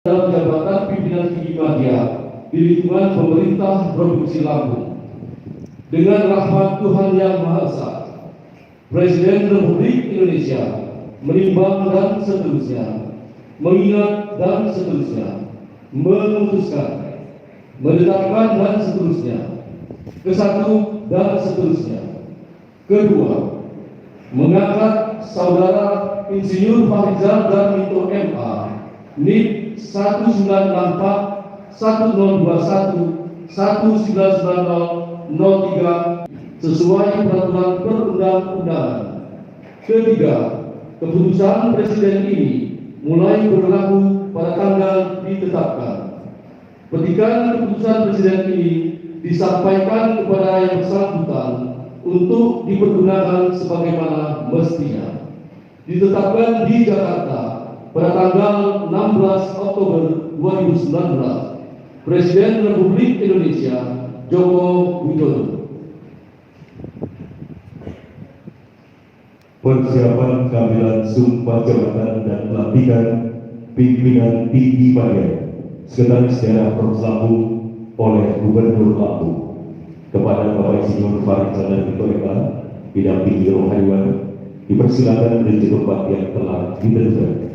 dalam jabatan pimpinan tinggi media di lingkungan pemerintah Provinsi Lampung. Dengan rahmat Tuhan Yang Maha Esa, Presiden Republik Indonesia menimbang dan seterusnya, mengingat dan seterusnya, memutuskan, menetapkan dan seterusnya, kesatu dan seterusnya. Kedua, mengangkat Saudara Insinyur Farizal Darmito MA NIP 1964 1021 1990 sesuai peraturan perundang-undangan. Ketiga, keputusan Presiden ini mulai berlaku pada tanggal ditetapkan. Petikan keputusan Presiden ini disampaikan kepada yang bersangkutan untuk dipergunakan sebagaimana mestinya. Ditetapkan di Jakarta pada tanggal 16 Oktober 2019, Presiden Republik Indonesia Joko Widodo. Persiapan pengambilan sumpah jabatan dan pelantikan pimpinan tinggi media Sekretaris Daerah Provinsi Lampung oleh Gubernur Lampung kepada Bapak Insinyur Farizal Darmito MA didampingi roh hadiwan, dipersilakan menjadi tempat yang telah ditentukan.